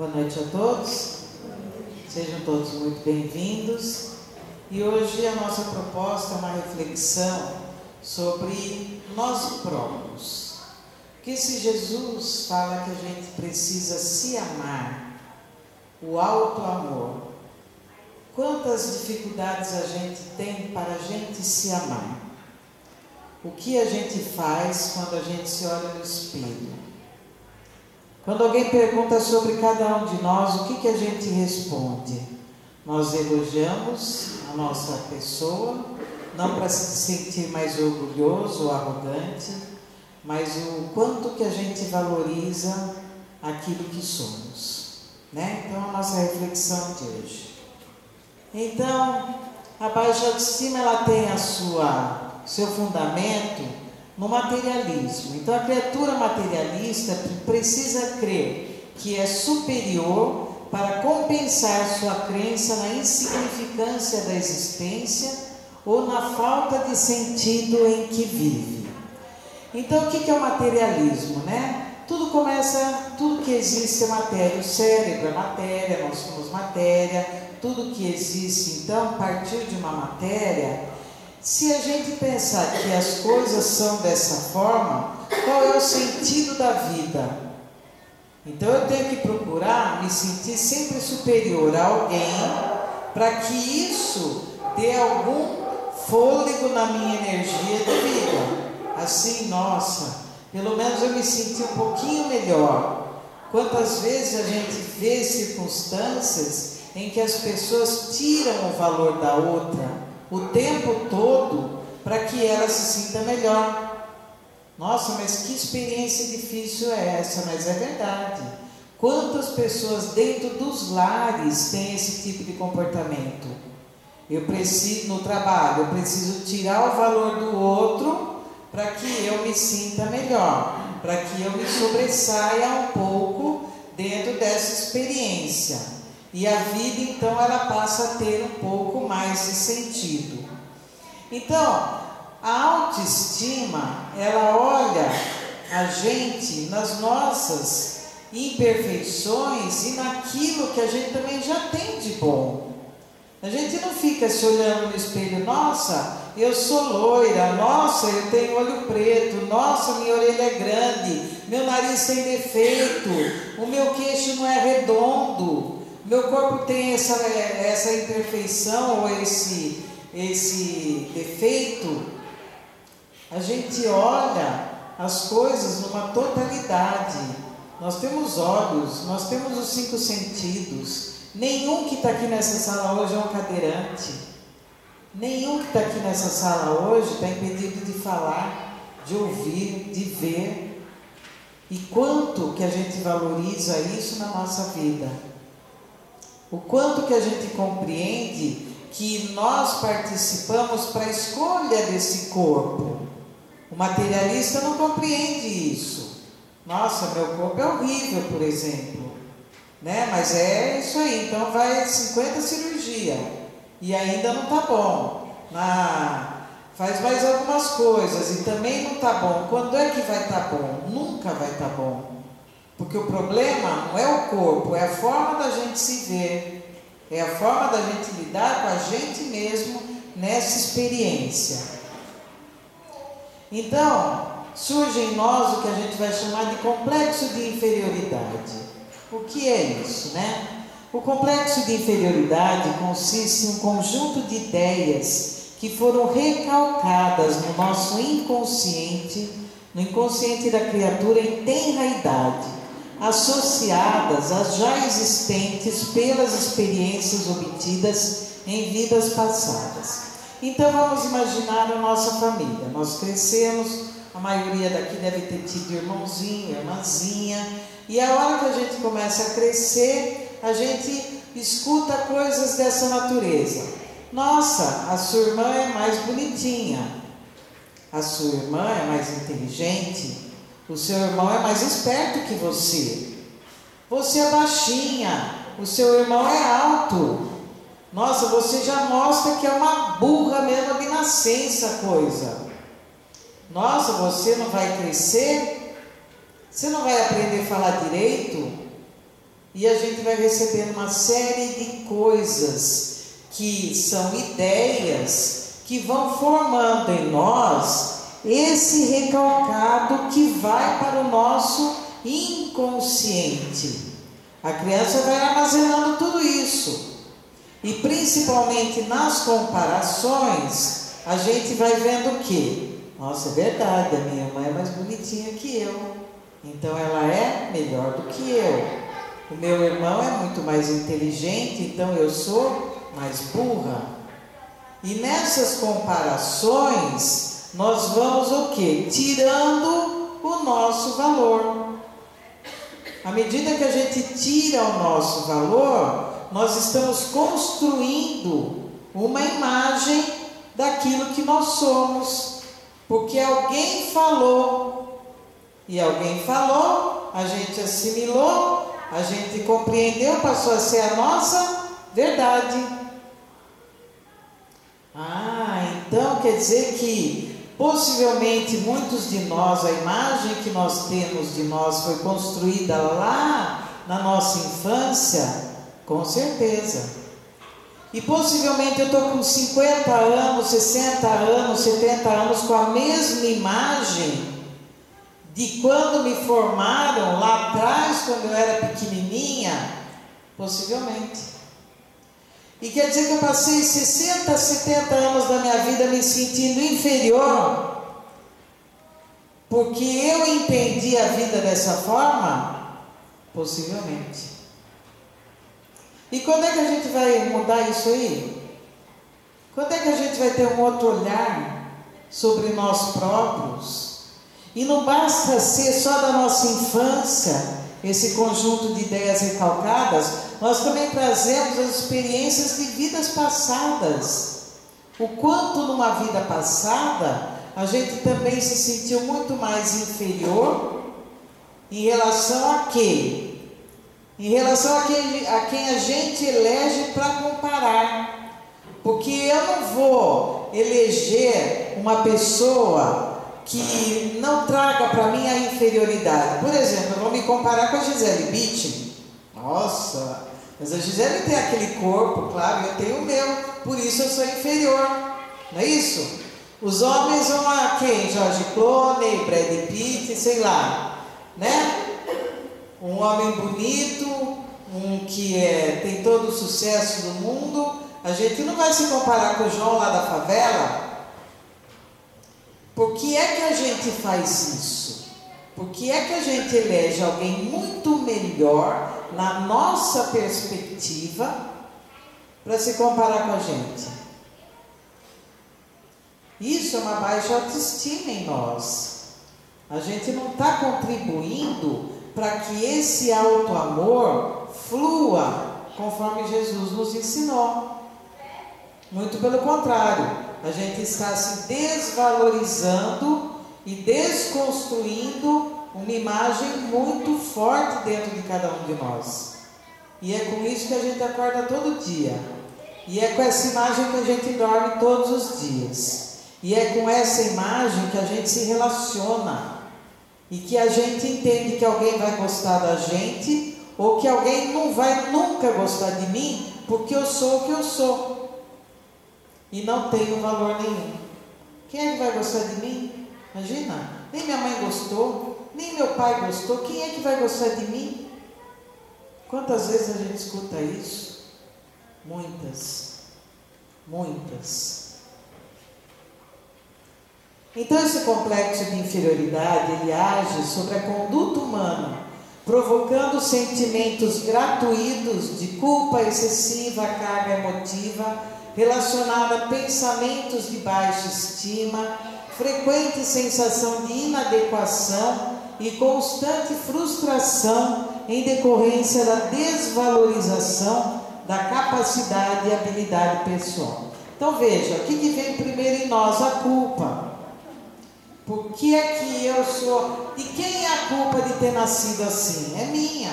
Boa noite a todos, sejam todos muito bem-vindos. E hoje a nossa proposta é uma reflexão sobre nós próprios. Porque se Jesus fala que a gente precisa se amar, o auto-amor, quantas dificuldades a gente tem para a gente se amar? O que a gente faz quando a gente se olha no espelho? Quando alguém pergunta sobre cada um de nós, o que a gente responde? Nós elogiamos a nossa pessoa, não para se sentir mais orgulhoso ou arrogante, mas o quanto que a gente valoriza aquilo que somos, né? Então, a nossa reflexão de hoje. Então, a baixa autoestima, ela tem seu fundamento no materialismo. Então, a criatura materialista precisa crer que é superior para compensar sua crença na insignificância da existência ou na falta de sentido em que vive. Então, o que é o materialismo, né? Tudo que existe é matéria. O cérebro é matéria, nós somos matéria. Tudo que existe, então, a partir de uma matéria. Se a gente pensar que as coisas são dessa forma, qual é o sentido da vida? Então eu tenho que procurar me sentir sempre superior a alguém, para que isso dê algum fôlego na minha energia de vida. Assim, nossa, pelo menos eu me senti um pouquinho melhor. Quantas vezes a gente vê circunstâncias em que as pessoas tiram o valor da outra o tempo todo para que ela se sinta melhor. Nossa, mas que experiência difícil é essa? Mas é verdade. Quantas pessoas dentro dos lares têm esse tipo de comportamento? No trabalho, eu preciso tirar o valor do outro para que eu me sinta melhor, para que eu me sobressaia um pouco dentro dessa experiência. E a vida, então, ela passa a ter um pouco mais de sentido. Então, a autoestima, ela olha a gente nas nossas imperfeições e naquilo que a gente também já tem de bom. A gente não fica se olhando no espelho, nossa, eu sou loira, nossa, eu tenho olho preto, nossa, minha orelha é grande, meu nariz tem defeito, o meu queixo não é redondo. Meu corpo tem essa imperfeição ou esse defeito. A gente olha as coisas numa totalidade. Nós temos olhos, nós temos os 5 sentidos. Nenhum que está aqui nessa sala hoje é um cadeirante. Nenhum que está aqui nessa sala hoje está impedido de falar, de ouvir, de ver. E quanto que a gente valoriza isso na nossa vida? O quanto que a gente compreende que nós participamos para a escolha desse corpo. O materialista não compreende isso. Nossa, meu corpo é horrível, por exemplo. Né? Mas é isso aí, então vai 50 cirurgias e ainda não está bom. Faz mais algumas coisas e também não está bom. Quando é que vai estar bom? Nunca vai estar bom. Porque o problema não é o corpo, é a forma da gente se ver, é a forma da gente lidar com a gente mesmo nessa experiência. Então, surge em nós o que a gente vai chamar de complexo de inferioridade. O que é isso, né? O complexo de inferioridade consiste em um conjunto de ideias que foram recalcadas no nosso inconsciente, no inconsciente da criatura em tenra idade, associadas às já existentes pelas experiências obtidas em vidas passadas. Então vamos imaginar a nossa família. Nós crescemos, a maioria daqui deve ter tido irmãozinho, irmãzinha, e a hora que a gente começa a crescer, a gente escuta coisas dessa natureza. Nossa, a sua irmã é mais bonitinha, a sua irmã é mais inteligente, o seu irmão é mais esperto que você. Você é baixinha, o seu irmão é alto. Nossa, você já mostra que é uma burra mesmo de nascença a coisa. Nossa, você não vai crescer? Você não vai aprender a falar direito? e a gente vai recebendo uma série de coisas que são ideias que vão formando em nós esse recalcado que vai para o nosso inconsciente. A criança vai armazenando tudo isso, e principalmente nas comparações, a gente vai vendo o quê? Nossa, é verdade, a minha irmã é mais bonitinha que eu, então ela é melhor do que eu. O meu irmão é muito mais inteligente, então eu sou mais burra. E nessas comparações, nós vamos o quê? Tirando o nosso valor. À medida que a gente tira o nosso valor, nós estamos construindo uma imagem daquilo que nós somos. Porque alguém falou, e alguém falou, a gente assimilou, a gente compreendeu, passou a ser a nossa verdade. Então quer dizer que possivelmente muitos de nós, a imagem que nós temos de nós foi construída lá na nossa infância, com certeza. E possivelmente eu estou com 50 anos, 60 anos, 70 anos com a mesma imagem de quando me formaram lá atrás, quando eu era pequenininha, possivelmente. E quer dizer que eu passei 60, 70 anos da minha vida me sentindo inferior, porque eu entendi a vida dessa forma? Possivelmente. E quando é que a gente vai mudar isso aí? Quando é que a gente vai ter um outro olhar sobre nós próprios? E não basta ser só da nossa infância, esse conjunto de ideias recalcadas, nós também trazemos as experiências de vidas passadas. O quanto numa vida passada, a gente também se sentiu muito mais inferior em relação a quê? Em relação a quem a gente elege para comparar. Porque eu não vou eleger uma pessoa que não traga para mim a inferioridade. Por exemplo, eu vou me comparar com a Gisele Bündchen. Nossa, mas a Gisele tem aquele corpo, claro, eu tenho o meu, por isso eu sou inferior. Não é isso? Os homens vão a quem? George Clooney, Brad Pitt, sei lá, né? Um homem bonito, um que tem todo o sucesso do mundo. A gente não vai se comparar com o João lá da favela. Por que é que a gente faz isso? Por que é que a gente elege alguém muito melhor na nossa perspectiva para se comparar com a gente? Isso é uma baixa autoestima em nós. A gente não está contribuindo para que esse auto-amor flua conforme Jesus nos ensinou. Muito pelo contrário. A gente está se desvalorizando e desconstruindo uma imagem muito forte dentro de cada um de nós. E é com isso que a gente acorda todo dia. E é com essa imagem que a gente dorme todos os dias. E é com essa imagem que a gente se relaciona. E que a gente entende que alguém vai gostar da gente, ou que alguém não vai nunca gostar de mim, porque eu sou o que eu sou. E não tenho valor nenhum. Quem é que vai gostar de mim? Imagina, nem minha mãe gostou, nem meu pai gostou, quem é que vai gostar de mim? Quantas vezes a gente escuta isso? Muitas. Muitas. Então esse complexo de inferioridade, ele age sobre a conduta humana, provocando sentimentos gratuitos de culpa excessiva, carga emotiva, relacionada a pensamentos de baixa estima, frequente sensação de inadequação e constante frustração em decorrência da desvalorização da capacidade e habilidade pessoal. Então veja, o que vem primeiro em nós? A culpa. Por que é que eu sou? E quem é a culpa de ter nascido assim? É minha.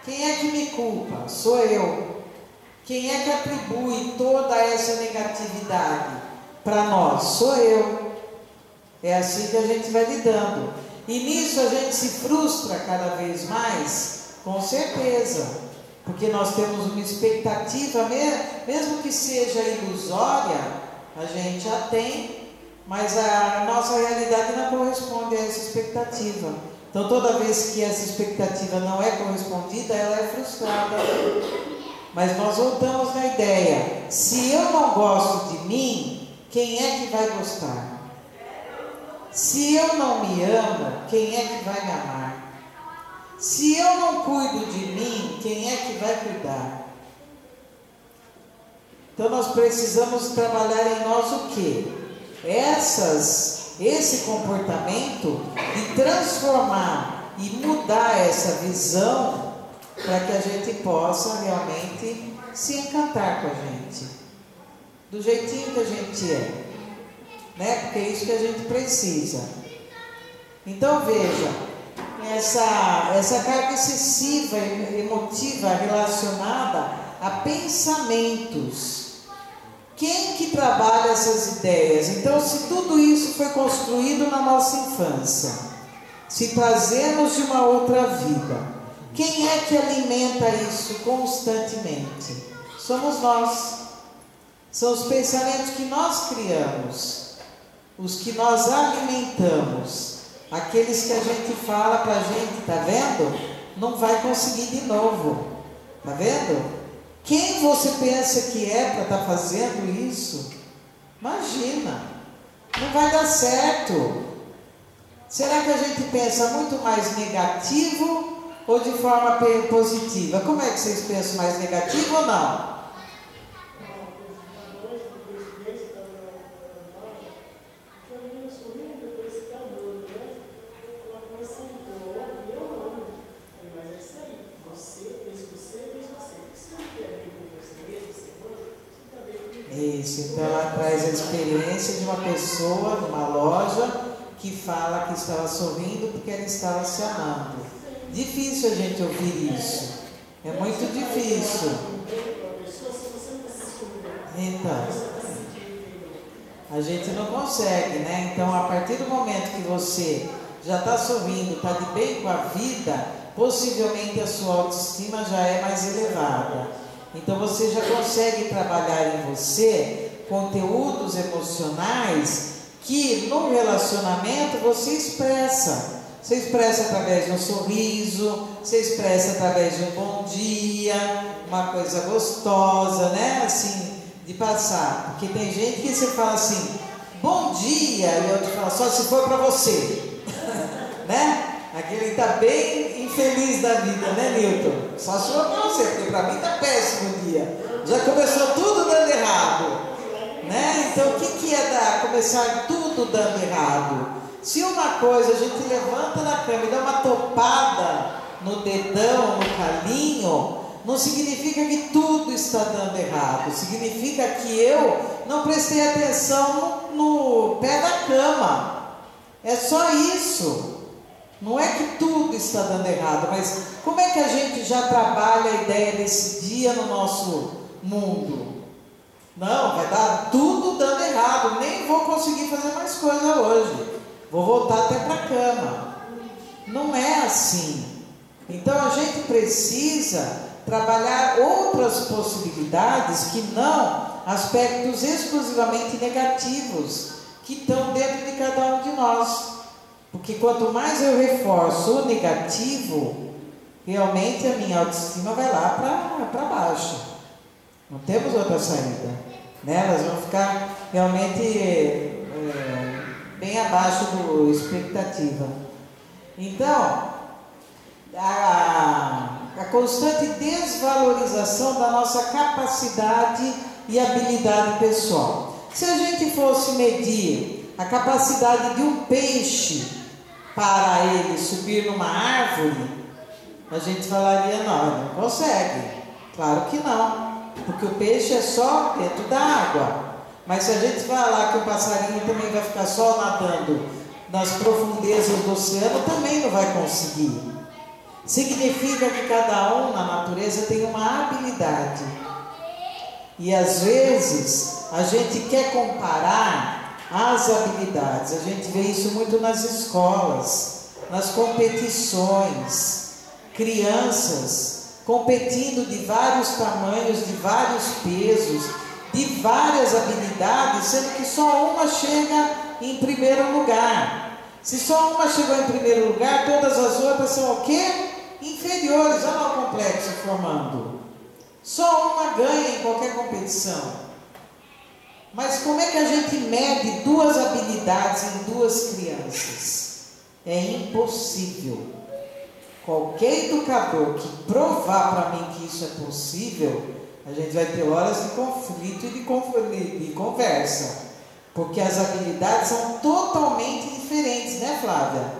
Quem é que me culpa? Sou eu. Quem é que atribui toda essa negatividade para nós? Sou eu. É assim que a gente vai lidando. E nisso a gente se frustra cada vez mais, Com certeza, porque nós temos uma expectativa, mesmo que seja ilusória, a gente já tem, mas a nossa realidade não corresponde a essa expectativa. Então, toda vez que essa expectativa não é correspondida, ela é frustrada. Mas nós voltamos na ideia: se eu não gosto de mim, quem é que vai gostar? Se eu não me amo, quem é que vai me amar? Se eu não cuido de mim, quem é que vai cuidar? Então nós precisamos trabalhar em nós o quê? Esse comportamento de transformar e mudar essa visão para que a gente possa realmente se encantar com a gente, do jeitinho que a gente é, né? Porque é isso que a gente precisa. Então veja, essa carga excessiva, emotiva, relacionada a pensamentos. Quem que trabalha essas ideias? Então, se tudo isso foi construído na nossa infância, se trazemos de uma outra vida, quem é que alimenta isso constantemente? Somos nós. São os pensamentos que nós criamos, os que nós alimentamos, aqueles que a gente fala para a gente, tá vendo? Não vai conseguir de novo, tá vendo? Quem você pensa que é para estar fazendo isso? Imagina, não vai dar certo. Será que a gente pensa muito mais negativo ou de forma positiva? Como é que vocês pensam, mais negativo ou não? Isso, então ela traz a experiência de uma pessoa numa loja que fala que estava sorrindo porque ela estava se amando. Difícil a gente ouvir isso, é muito difícil. Então, a gente não consegue, né? Então, a partir do momento que você já está sorrindo, está de bem com a vida, possivelmente a sua autoestima já é mais elevada. Então você já consegue trabalhar em você conteúdos emocionais que no relacionamento você expressa. Você expressa através de um sorriso, você expressa através de um bom dia, uma coisa gostosa, né? Assim, de passar. Porque tem gente que você fala assim, bom dia, e outro fala, só se for para você. Né? Aquele está bem infeliz da vida, né, Nilton? Só se for para você, porque para mim está péssimo o dia. Já começou tudo dando errado, né? Então, o que é começar tudo dando errado? Se uma coisa a gente levanta na cama e dá uma topada no dedão, no calinho, não significa que tudo está dando errado. Significa que eu não prestei atenção no pé da cama. É só isso. Não é que tudo está dando errado, mas como é que a gente já trabalha a ideia desse dia no nosso mundo? Não, vai dar tudo dando errado, nem vou conseguir fazer mais coisa hoje, vou voltar até para a cama. Não é assim. Então a gente precisa trabalhar outras possibilidades que não aspectos exclusivamente negativos que estão dentro de cada um de nós. Porque quanto mais eu reforço o negativo, realmente a minha autoestima vai lá para baixo. Não temos outra saída, né? Elas vão ficar realmente bem abaixo da expectativa. Então, a constante desvalorização da nossa capacidade e habilidade pessoal. Se a gente fosse medir a capacidade de um peixe para ele subir numa árvore, a gente falaria, não, ele não consegue. Claro que não, porque o peixe é só dentro da água. Mas se a gente falar que o passarinho também vai ficar só nadando nas profundezas do oceano, também não vai conseguir. Significa que cada um na natureza tem uma habilidade. E às vezes a gente quer comparar as habilidades. A gente vê isso muito nas escolas, nas competições. crianças competindo de vários tamanhos, de vários pesos, de várias habilidades, sendo que só uma chega em primeiro lugar. Se só uma chegou em primeiro lugar, todas as outras são o quê? Inferiores. Olha lá o complexo formando. Só uma ganha em qualquer competição. Mas como é que a gente mede duas habilidades em duas crianças? É impossível. Qualquer educador que provar para mim que isso é possível, a gente vai ter horas de conflito e de conversa. Porque as habilidades são totalmente diferentes, né, Flávia?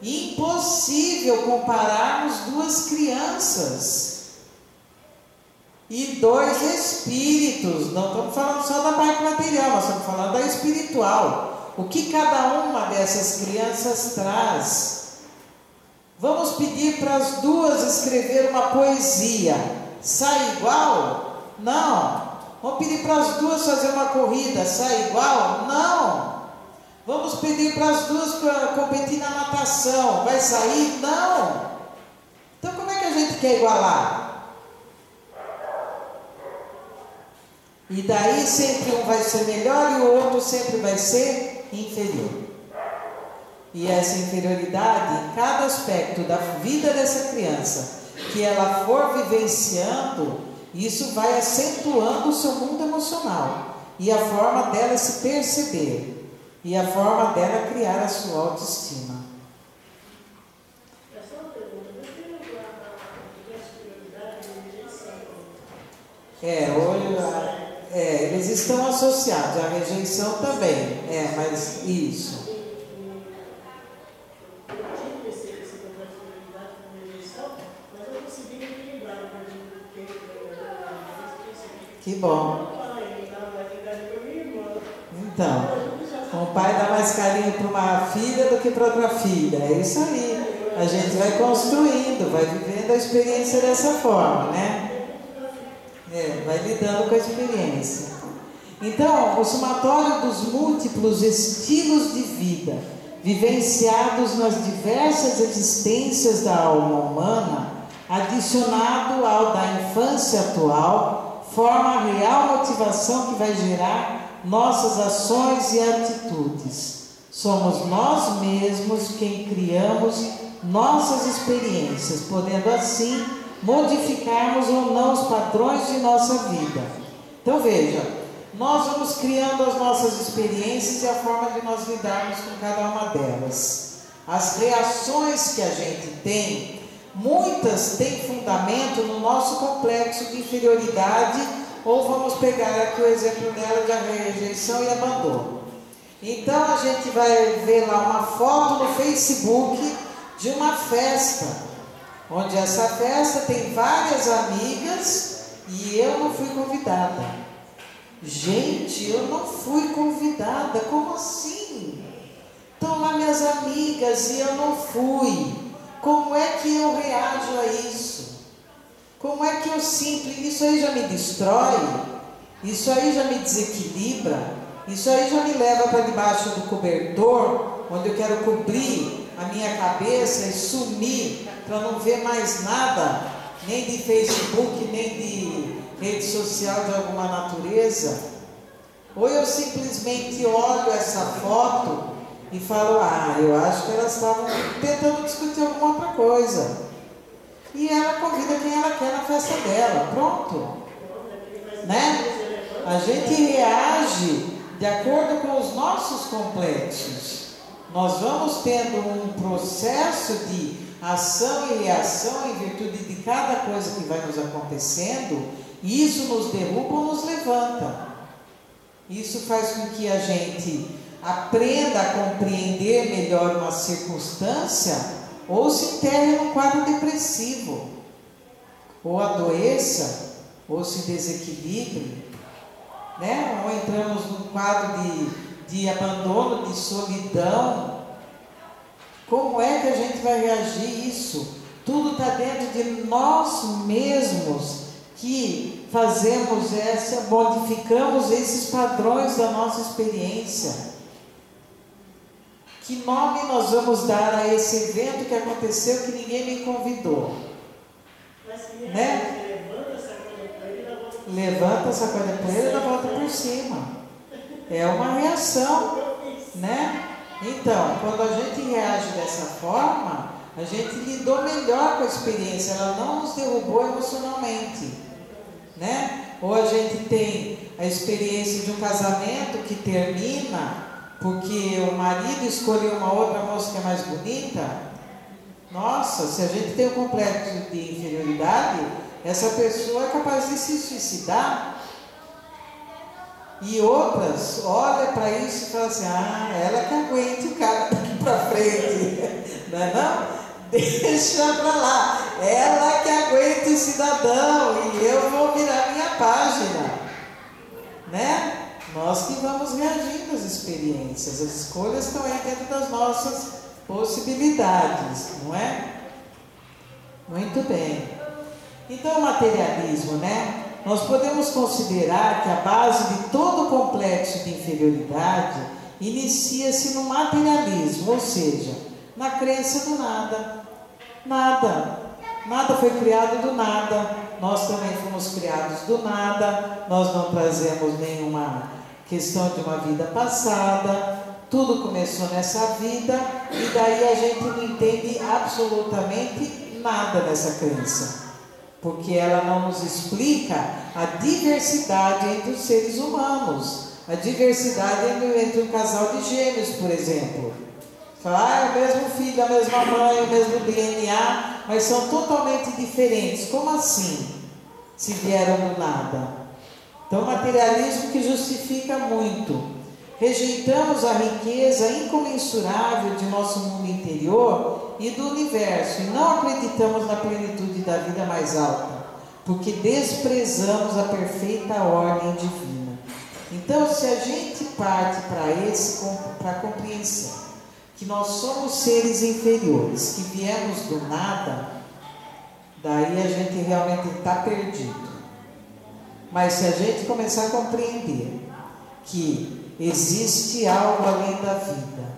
Impossível compararmos duas crianças e dois espíritos. Não estamos falando só da parte material, nós estamos falando da espiritual. O que cada uma dessas crianças traz? Vamos pedir para as duas escrever uma poesia. Sai igual? Não. Vamos pedir para as duas fazer uma corrida. Sai igual? Não. Vamos pedir para as duas competir na natação. Vai sair? Não. Então como é que a gente quer igualar? E daí sempre um vai ser melhor e o outro sempre vai ser inferior. E essa inferioridade, em cada aspecto da vida dessa criança que ela for vivenciando, isso vai acentuando o seu mundo emocional e a forma dela se perceber e a forma dela criar a sua autoestima. Eles estão associados, a rejeição também, mas isso. Que bom. Então, um pai dá mais carinho para uma filha do que para outra filha. É isso aí. A gente vai construindo, vai vivendo a experiência dessa forma, né? Vai lidando com a experiência. Então, o somatório dos múltiplos estilos de vida vivenciados nas diversas existências da alma humana, adicionado ao da infância atual, forma a real motivação que vai gerar nossas ações e atitudes. Somos nós mesmos quem criamos nossas experiências, podendo assim modificarmos ou não os padrões de nossa vida. Então veja, nós vamos criando as nossas experiências e a forma de nós lidarmos com cada uma delas. As reações que a gente tem, muitas têm fundamento no nosso complexo de inferioridade, ou vamos pegar aqui o exemplo dela de rejeição e abandono. Então a gente vai ver lá uma foto no Facebook de uma festa, onde essa festa tem várias amigas e eu não fui convidada. Gente, eu não fui convidada, como assim? Estão lá minhas amigas e eu não fui. Como é que eu reajo a isso? Como é que eu sinto? Isso aí já me destrói? Isso aí já me desequilibra? Isso aí já me leva para debaixo do cobertor, onde eu quero cobrir a minha cabeça e sumir para não ver mais nada, nem de Facebook, nem de rede social de alguma natureza? Ou eu simplesmente olho essa foto e falo, eu acho que elas estavam tentando discutir alguma outra coisa, e ela convida quem ela quer na festa dela, pronto, né? A gente reage de acordo com os nossos complexos. Nós vamos tendo um processo de ação e reação em virtude de cada coisa que vai nos acontecendo, e isso nos derruba ou nos levanta. Isso faz com que a gente aprenda a compreender melhor uma circunstância, ou se enterre num quadro depressivo, ou adoeça, ou se desequilibre, né? Ou entramos num quadro de abandono, de solidão. Como é que a gente vai reagir a isso? Tudo está dentro de nós mesmos, que fazemos modificamos esses padrões da nossa experiência. Que nome nós vamos dar a esse evento que aconteceu que ninguém me convidou? Né? Levanta, sacode a poeira e dá volta por cima. É uma reação, né? Então, quando a gente reage dessa forma, a gente lidou melhor com a experiência, ela não nos derrubou emocionalmente, né? Ou a gente tem a experiência de um casamento que termina porque o marido escolheu uma outra moça que é mais bonita. Nossa, se a gente tem um complexo de inferioridade, essa pessoa é capaz de se suicidar. E outras olham para isso e falam assim: ah, ela que aguente o cara daqui para frente. Não é não? Deixa para lá. Ela que aguente o cidadão e eu vou virar minha página. Né? Nós que vamos reagindo às experiências. As escolhas estão aí dentro das nossas possibilidades, não é? Muito bem. Então, o materialismo, né? Nós podemos considerar que a base de todo complexo de inferioridade inicia-se no materialismo, ou seja, na crença do nada. Nada foi criado do nada. Nós também fomos criados do nada. Nós não trazemos nenhuma questão de uma vida passada. Tudo começou nessa vida e daí a gente não entende absolutamente nada dessa crença. Porque ela não nos explica a diversidade entre os seres humanos, a diversidade entre um casal de gêmeos, por exemplo. Fala, é o mesmo filho, a mesma mãe, o mesmo DNA, mas são totalmente diferentes. Como assim? Se vieram do nada. Então, materialismo que justifica muito. Rejeitamos a riqueza incomensurável de nosso mundo interior e do universo, e não acreditamos na plenitude da vida mais alta, porque desprezamos a perfeita ordem divina. Então, se a gente parte para a compreensão que nós somos seres inferiores, que viemos do nada, daí a gente realmente está perdido. Mas se a gente começar a compreender que existe algo além da vida,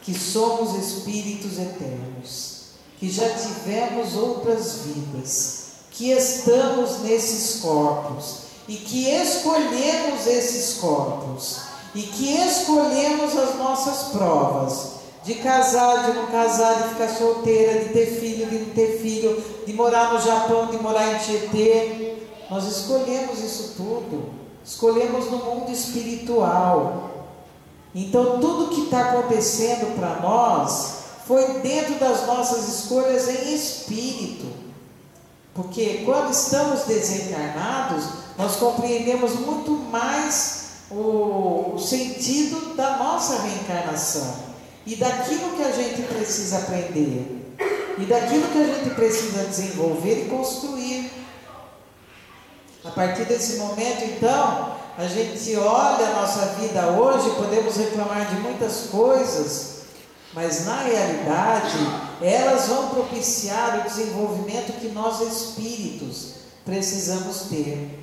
que somos espíritos eternos, que já tivemos outras vidas, que estamos nesses corpos e que escolhemos esses corpos e que escolhemos as nossas provas de casar, de não casar, de ficar solteira, de ter filho, de não ter filho, de morar no Japão, de morar em Tietê. Nós escolhemos isso tudo. Escolhemos no mundo espiritual. Então tudo que está acontecendo para nós foi dentro das nossas escolhas em espírito. Porque quando estamos desencarnados, nós compreendemos muito mais o sentido da nossa reencarnação e daquilo que a gente precisa aprender e daquilo que a gente precisa desenvolver e construir. A partir desse momento, então, a gente olha a nossa vida hoje, podemos reclamar de muitas coisas, mas na realidade, elas vão propiciar o desenvolvimento que nós espíritos precisamos ter,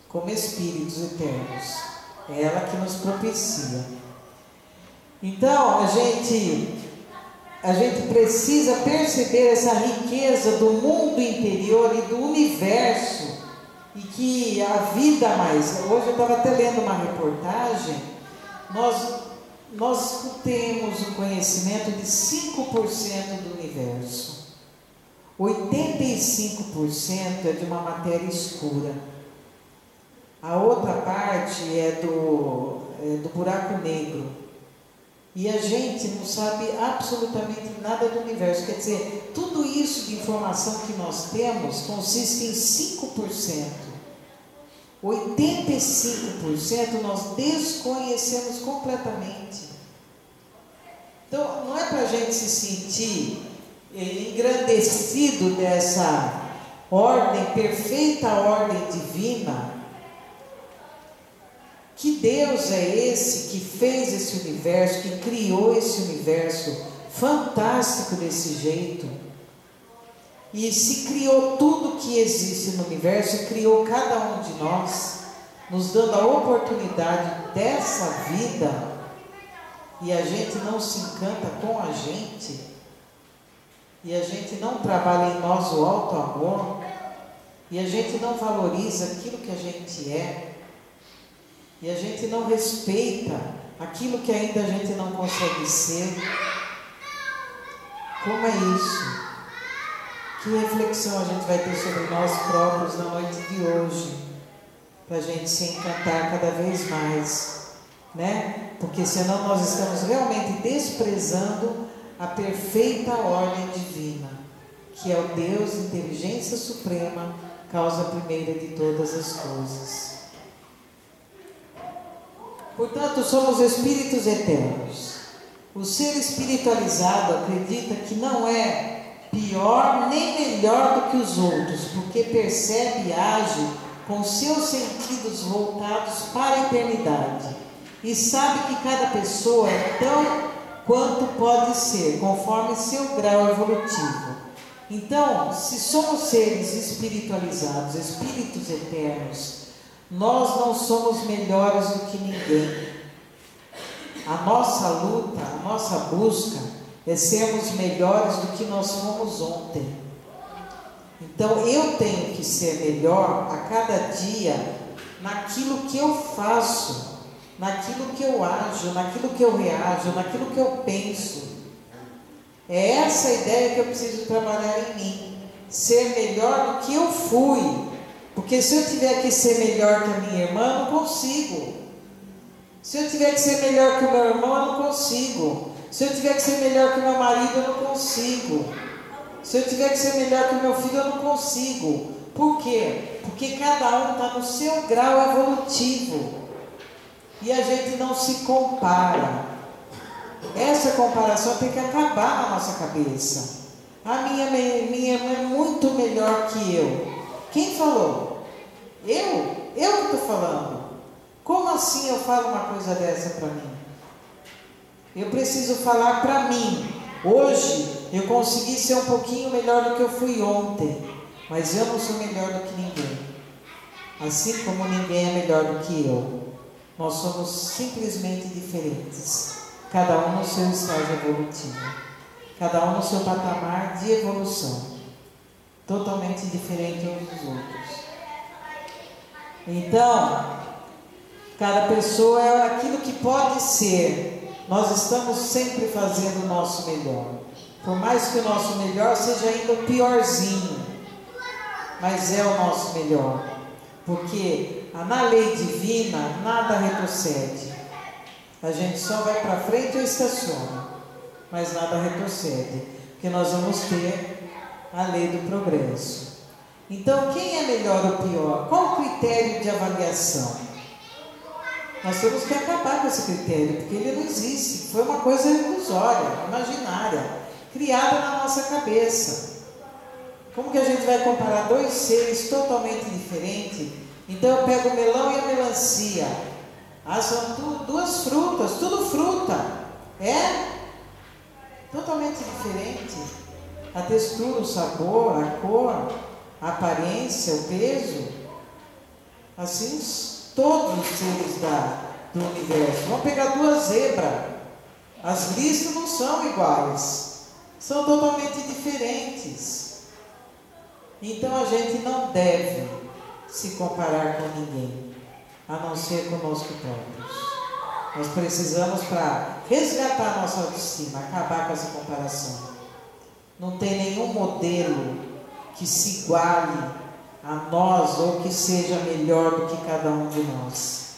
como espíritos eternos. É ela que nos propicia. Então, a gente precisa perceber essa riqueza do mundo interior e do universo. E que a vida mais... Hoje eu estava até lendo uma reportagem. Nós temos um conhecimento de 5% do universo. 85% é de uma matéria escura. A outra parte é do buraco negro. E a gente não sabe absolutamente nada do universo. Quer dizer, tudo isso de informação que nós temos consiste em 5%. 85% nós desconhecemos completamente. Então, não é para a gente se sentir engrandecido dessa ordem, perfeita ordem divina. Que Deus é esse que fez esse universo, que criou esse universo fantástico desse jeito? E se criou tudo que existe no universo, e criou cada um de nós, nos dando a oportunidade dessa vida, e a gente não se encanta com a gente, e a gente não trabalha em nós o auto-amor, e a gente não valoriza aquilo que a gente é, e a gente não respeita aquilo que ainda a gente não consegue ser, como é isso? Que reflexão a gente vai ter sobre nós próprios na noite de hoje, para a gente se encantar cada vez mais, né? Porque senão nós estamos realmente desprezando a perfeita ordem divina, que é o Deus, inteligência suprema, causa primeira de todas as coisas. Portanto, somos espíritos eternos. O ser espiritualizado acredita que não é pior nem melhor do que os outros, porque percebe e age com seus sentidos voltados para a eternidade, e sabe que cada pessoa é tão quanto pode ser, conforme seu grau evolutivo. Então, se somos seres espiritualizados, espíritos eternos, nós não somos melhores do que ninguém. A nossa luta, a nossa busca é sermos melhores do que nós fomos ontem. Então eu tenho que ser melhor a cada dia naquilo que eu faço, naquilo que eu ajo, naquilo que eu reajo, naquilo que eu penso. É essa a ideia que eu preciso trabalhar em mim, ser melhor do que eu fui, porque se eu tiver que ser melhor que a minha irmã, eu não consigo. Se eu tiver que ser melhor que o meu irmão, eu não consigo. Se eu tiver que ser melhor que o meu marido, eu não consigo. Se eu tiver que ser melhor que o meu filho, eu não consigo. Por quê? Porque cada um está no seu grau evolutivo. E a gente não se compara. Essa comparação tem que acabar na nossa cabeça. A minha irmã é muito melhor que eu. Quem falou? Eu? Eu que estou falando. Como assim eu falo uma coisa dessa para mim? Eu preciso falar para mim. Hoje eu consegui ser um pouquinho melhor do que eu fui ontem, mas eu não sou melhor do que ninguém. Assim como ninguém é melhor do que eu. Nós somos simplesmente diferentes, cada um no seu estágio evolutivo, cada um no seu patamar de evolução, totalmente diferente uns dos outros. Então, cada pessoa é aquilo que pode ser. Nós estamos sempre fazendo o nosso melhor. Por mais que o nosso melhor seja ainda o piorzinho, mas é o nosso melhor. Porque na lei divina nada retrocede. A gente só vai para frente ou estaciona, mas nada retrocede. Porque nós vamos ter a lei do progresso. Então, quem é melhor ou pior? Qual o critério de avaliação? Nós temos que acabar com esse critério, porque ele não existe. Foi uma coisa ilusória, imaginária, criada na nossa cabeça. Como que a gente vai comparar dois seres totalmente diferentes? Então eu pego o melão e a melancia. São duas frutas, tudo fruta. É totalmente diferente. A textura, o sabor, a cor, a aparência, o peso. Assim todos os seres do universo. Vamos pegar duas zebras. As listas não são iguais. São totalmente diferentes. Então a gente não deve se comparar com ninguém, a não ser conosco próprios. Nós precisamos, para resgatar nossa autoestima, acabar com essa comparação. Não tem nenhum modelo que se iguale a nós ou que seja melhor do que cada um de nós.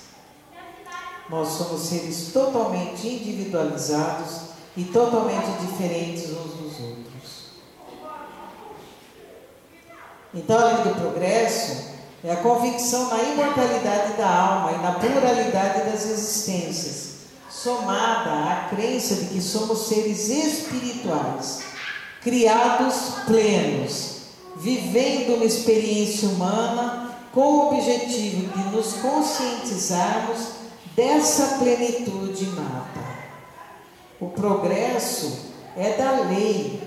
Nós somos seres totalmente individualizados e totalmente diferentes uns dos outros. Então, além do progresso, é a convicção na imortalidade da alma e na pluralidade das existências, somada à crença de que somos seres espirituais, criados plenos, vivendo uma experiência humana com o objetivo de nos conscientizarmos dessa plenitude inata. O progresso é da lei,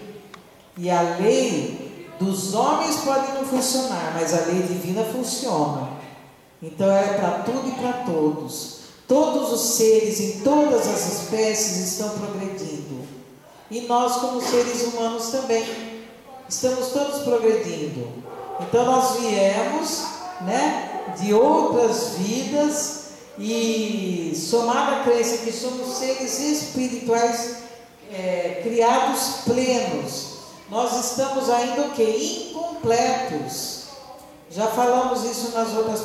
e a lei dos homens pode não funcionar, mas a lei divina funciona. Então é para tudo e para todos. Todos os seres em todas as espécies estão progredindo. E nós, como seres humanos, também estamos todos progredindo. Então nós viemos, né, de outras vidas, e somado à crença que somos seres espirituais criados plenos, nós estamos ainda o quê? Incompletos. Já falamos isso nas outras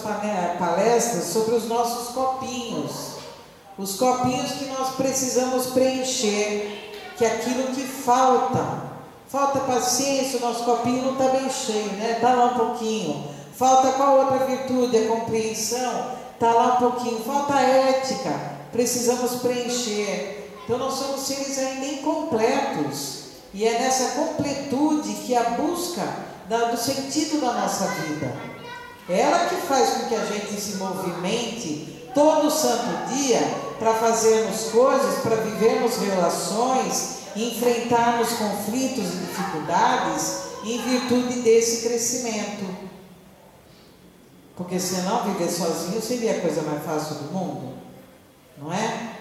palestras sobre os nossos copinhos. Os copinhos que nós precisamos preencher, que é aquilo que falta. Falta paciência, o nosso copinho não está bem cheio, né? Está lá um pouquinho. Falta qual outra virtude? A compreensão, está lá um pouquinho. Falta a ética, precisamos preencher. Então nós somos seres ainda incompletos. E é nessa completude que a busca do sentido da nossa vida. É ela que faz com que a gente se movimente todo santo dia para fazermos coisas, para vivermos relações, enfrentarmos conflitos e dificuldades em virtude desse crescimento. Porque senão viver sozinho seria a coisa mais fácil do mundo, não é?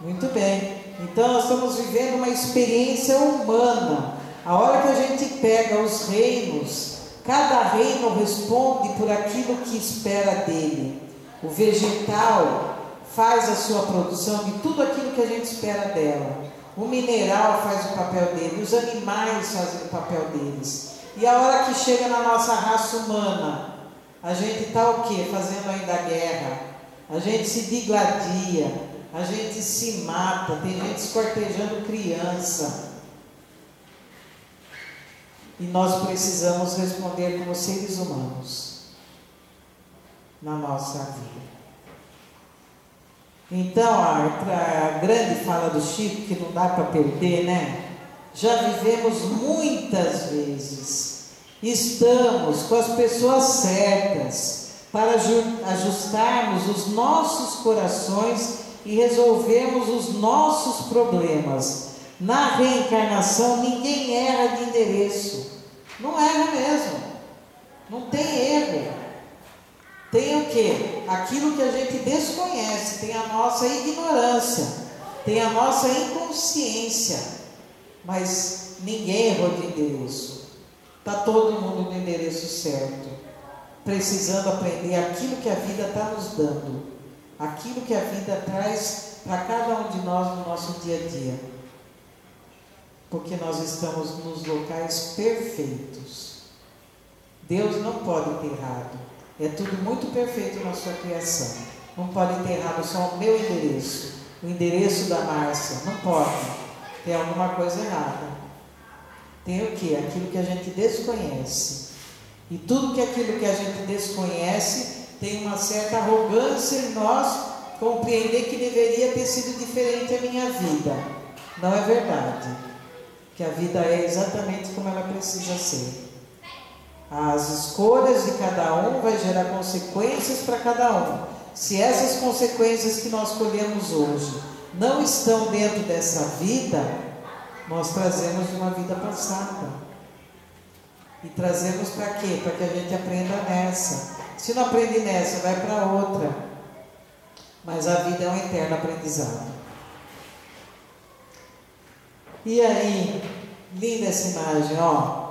Muito bem. Então nós estamos vivendo uma experiência humana. A hora que a gente pega os reinos, cada reino responde por aquilo que espera dele. O vegetal faz a sua produção de tudo aquilo que a gente espera dela. O mineral faz o papel dele, os animais fazem o papel deles. E a hora que chega na nossa raça humana, a gente está o quê? Fazendo ainda guerra. A gente se digladia, a gente se mata, tem gente esquartejando criança. E nós precisamos responder como seres humanos na nossa vida. Então, a grande fala do Chico, que não dá para perder, né? Já vivemos muitas vezes. Estamos com as pessoas certas para ajustarmos os nossos corações e resolvermos os nossos problemas. Na reencarnação, ninguém erra de endereço. Não erra mesmo. Não tem erro. Tem o quê? Aquilo que a gente desconhece. Tem a nossa ignorância. Tem a nossa inconsciência. Mas ninguém errou de endereço. Está todo mundo no endereço certo. Precisando aprender aquilo que a vida está nos dando. Aquilo que a vida traz para cada um de nós no nosso dia a dia. Porque nós estamos nos locais perfeitos. Deus não pode ter errado. É tudo muito perfeito na sua criação. Não pode ter errado só o meu endereço, o endereço da Márcia. Não pode. Tem alguma coisa errada. Tem o quê? Aquilo que a gente desconhece. E tudo que aquilo que a gente desconhece tem uma certa arrogância em nós compreender que deveria ter sido diferente a minha vida. Não é verdade. Que a vida é exatamente como ela precisa ser. As escolhas de cada um vai gerar consequências para cada um. Se essas consequências que nós colhemos hoje não estão dentro dessa vida, nós trazemos de uma vida passada. E trazemos para quê? Para que a gente aprenda nessa. Se não aprende nessa, vai para outra. Mas a vida é um eterno aprendizado. E aí, linda essa imagem, ó.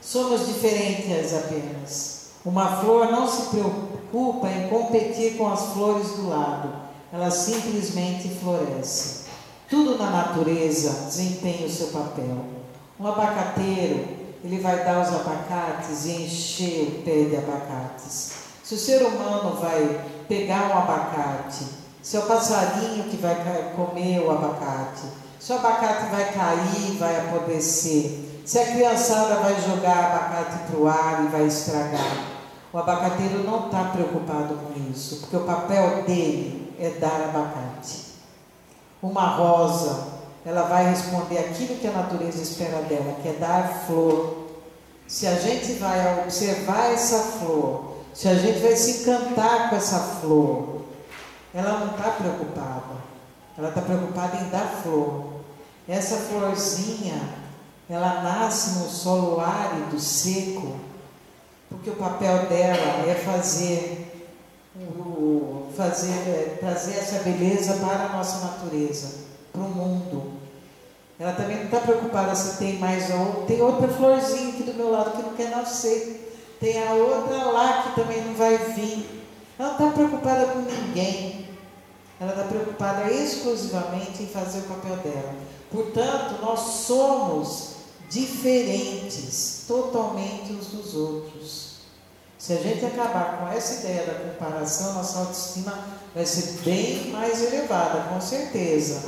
Somos diferentes apenas. Uma flor não se preocupa em competir com as flores do lado. Ela simplesmente floresce. Tudo na natureza desempenha o seu papel. Um abacateiro, ele vai dar os abacates e encher o pé de abacates. Se o ser humano vai pegar um abacate, se é o passarinho que vai comer o abacate, se o abacate vai cair, vai apodrecer, se a criançada vai jogar abacate para o ar e vai estragar, o abacateiro não está preocupado com isso, porque o papel dele é dar abacate. Uma rosa, ela vai responder aquilo que a natureza espera dela, que é dar flor. Se a gente vai observar essa flor, se a gente vai se encantar com essa flor, ela não está preocupada. Ela está preocupada em dar flor. Essa florzinha, ela nasce num solo árido, seco, porque o papel dela é trazer essa beleza para a nossa natureza, para o mundo. Ela também não está preocupada se tem mais outra. Tem outra florzinha aqui do meu lado que não quer nascer. Tem a outra lá que também não vai vir. Ela não está preocupada com ninguém. Ela está preocupada exclusivamente em fazer o papel dela. Portanto, nós somos diferentes totalmente uns dos outros. Se a gente acabar com essa ideia da comparação, nossa autoestima vai ser bem mais elevada, com certeza.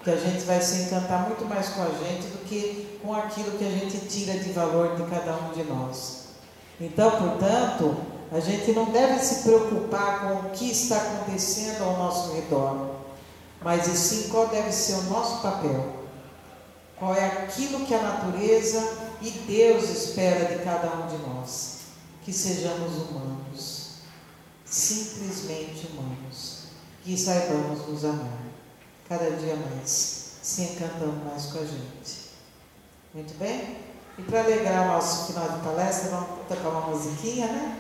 Que a gente vai se encantar muito mais com a gente do que com aquilo que a gente tira de valor de cada um de nós. Então, portanto, a gente não deve se preocupar com o que está acontecendo ao nosso redor, mas e sim qual deve ser o nosso papel. Qual é aquilo que a natureza e Deus espera de cada um de nós. Que sejamos humanos, simplesmente humanos, que saibamos nos amar. Cada dia mais, se encantando mais com a gente. Muito bem? E para alegrar o nosso final de palestra, vamos tocar uma musiquinha, né?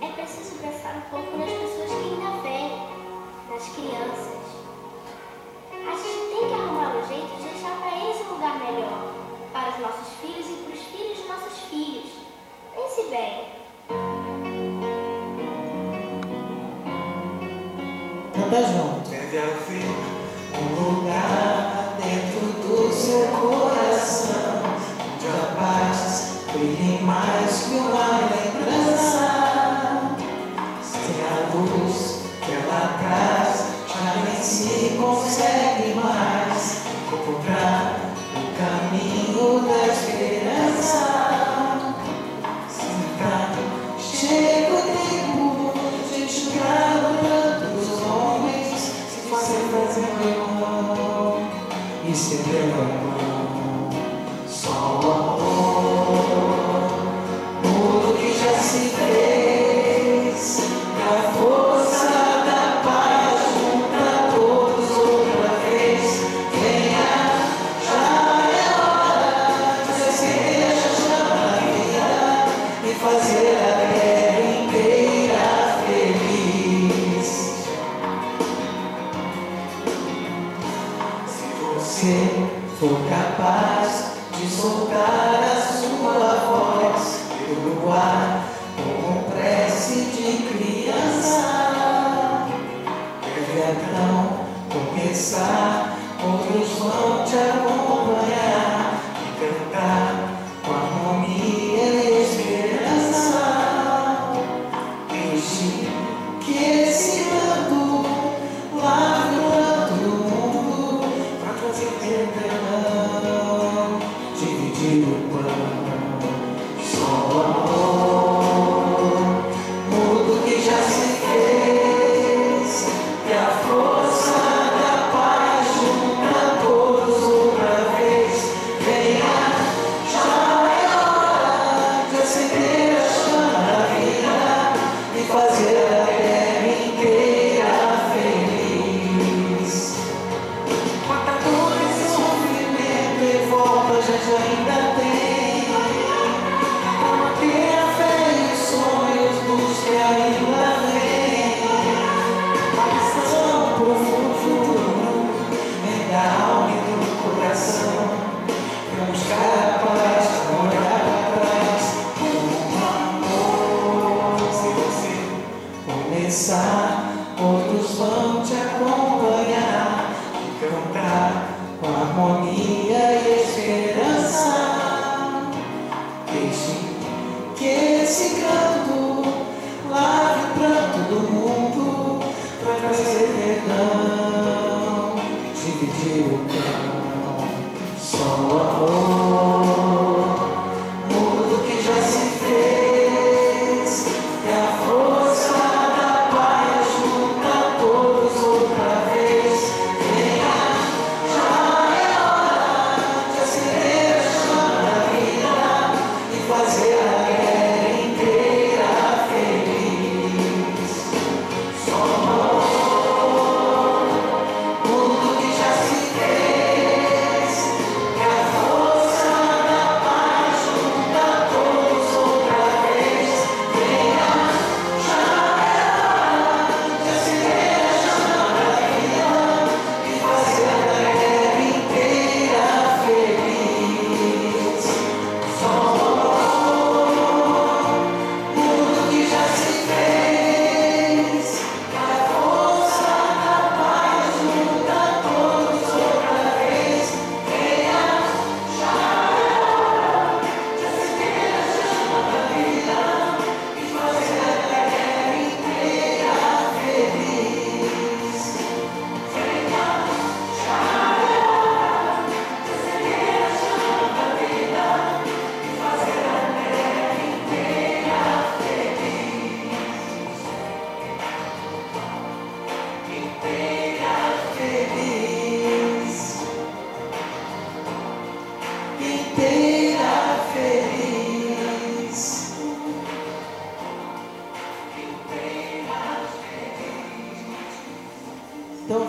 É preciso pensar um pouco nas pessoas que ainda vêm, nas crianças. A gente tem que arrumar um jeito de deixar para eles um lugar melhor, para os nossos filhos e para os filhos dos nossos filhos. Pense bem. Canta junto. Deve haver Um lugar dentro do seu coração, onde a paz brilhe mais que uma lembrança. Sem a luz que ela traz, já nem se consegue mais encontrar o caminho da esperança. Chega o tempo de enxugar o pranto dos homens, se você fazer meu irmão, estender a mão, só o amor, tudo que já se fez, e a força da paz junta todos outra vez. Venha, já é hora de acender a chama da vida e fazer a for capaz de soltar a sua voz pelo ar como prece de criança. Deve então começar, outros vão te acompanhar e cantar com harmonia e esperança. Deixe que esse canto lave o pranto do mundo para trazer perdão, dividir o pão, só o amor, mudo que já se fez, e a força da paz junta todos outra vez. Venha, já é hora de acender a chama da vida e fazer a terra inteira feliz. Quanta dor e sofrimento e volta a gente ainda tem, pra manter a fé e os sonhos dos que ainda vêm. Paixão pro futuro, vem da alma e do coração, pra buscar a paz, pra olhar pra trás, com amor. Se você começar, outros vão te acompanhar e cantar com harmonia e esperança. Deixe que esse canto lave o pranto do mundo para trazer perdão, dividir o pão, só o amor, mudo que já se fez, e a força da paz junta todos outra vez. Venha, já é hora de acender a chama da vida e fazer a terra inteira feliz. Só o amor, tudo que já se fez.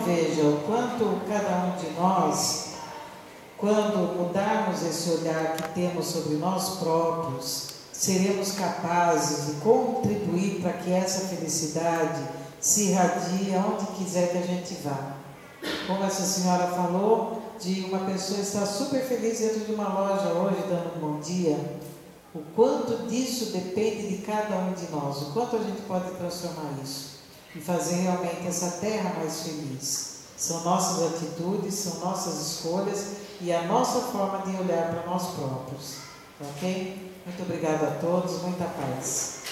veja o quanto cada um de nós, quando mudarmos esse olhar que temos sobre nós próprios, seremos capazes de contribuir para que essa felicidade se irradie aonde quiser que a gente vá. Como essa senhora falou, de uma pessoa estar super feliz dentro de uma loja hoje, dando um bom dia. O quanto disso depende de cada um de nós, o quanto a gente pode transformar isso e fazer realmente essa terra mais feliz. São nossas atitudes, são nossas escolhas e a nossa forma de olhar para nós próprios. Ok? Muito obrigada a todos, muita paz.